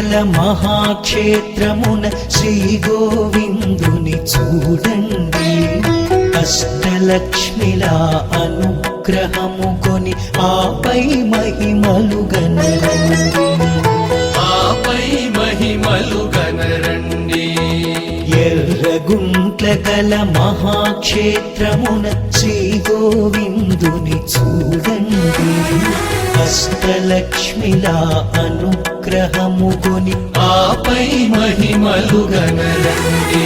గల మహాక్షేత్రమున శ్రీ గోవిందుని చూడండి. అష్టలక్ష్మిలా అనుగ్రహము కొని ఆపై మహిమలు గనరండి. ఆపై మహిమలు గనరండి. ఎర్రగుంట్ల గల మహాక్షేత్రమున శ్రీ గోవిందుని చూడండి. అష్టలక్ష్మిలా అనుగ్రహము కొని ఆపై మహిమలు గనరండి.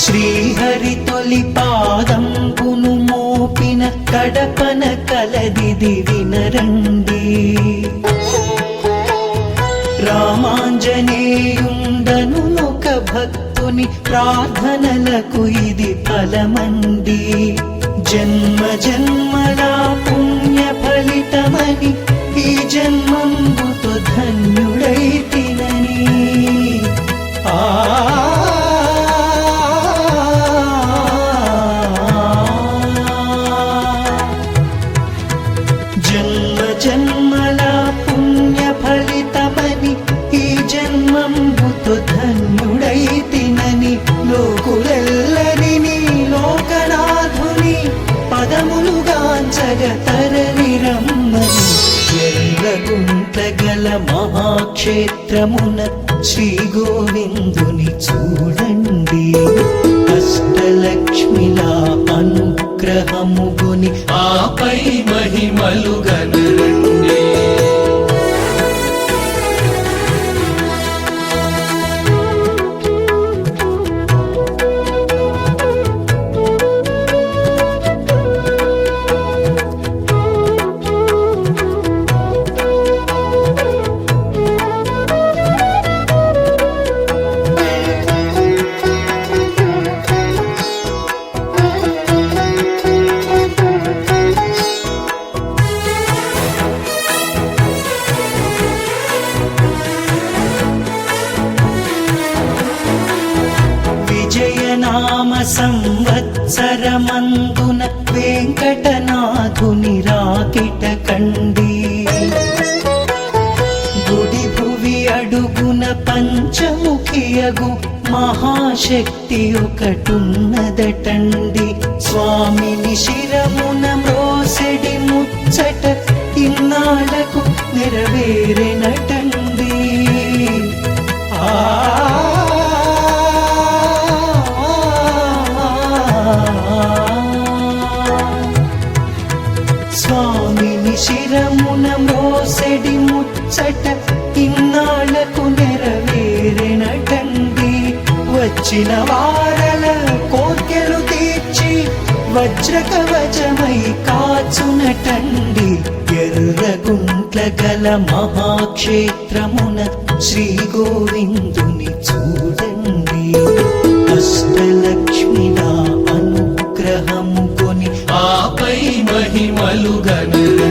శ్రీహరి తొలి పాదంపును మోపిన కడపన కలదిది వినరండి. రామాంజనేయుండను ఒక భక్తుని ప్రార్థనలకు ఇది ఫలమండి. జన్మ జన్మల పుణ్య ఫలితమని ఈ జన్మంబుతో ధన్యుడైతినని. జన్మ జన్మల పుణ్య ఫలితమని ఈ జన్మంబుతో ధన్యుడైతినని. లోకులెల్లరిని లోకనాథుని పదములుగాంచగ తరలి రమ్మని. ఎర్రగుంట గల మహాక్షేత్రమున శ్రీ గోవిందుని చూడండి. అష్టలక్ష్మిలా అనుగ్రహము గుని ఆపై మహిమలు గనరండి. విజయనామ సంవత్సరమందున వెంకటనాథుని రాకిట కండి. గుడి భువి అడుగున పంచముఖియగు మహాశక్తి ఒకటున్నదటండి. స్వామిని శిరమున మ్రోసెడి ముచ్చట ఇన్నాళ్లకు నెరవేరెనటండి. స్వామిని శిరమున మోసెడి ముచ్చట ఇన్నాళ్లకు నెరవేరెనటండి. వచ్చిన వారల కోర్కెలు తీర్చి వజ్రకవచమై కాచునటండి. ఎర్రగుంట్ల గల మహాక్షేత్రమున శ్రీ గోవిందుని చూడండి. అష్టలక్ష్మిలా అనుగ్రహము కొని ఆపై మహిమలు గనరండి.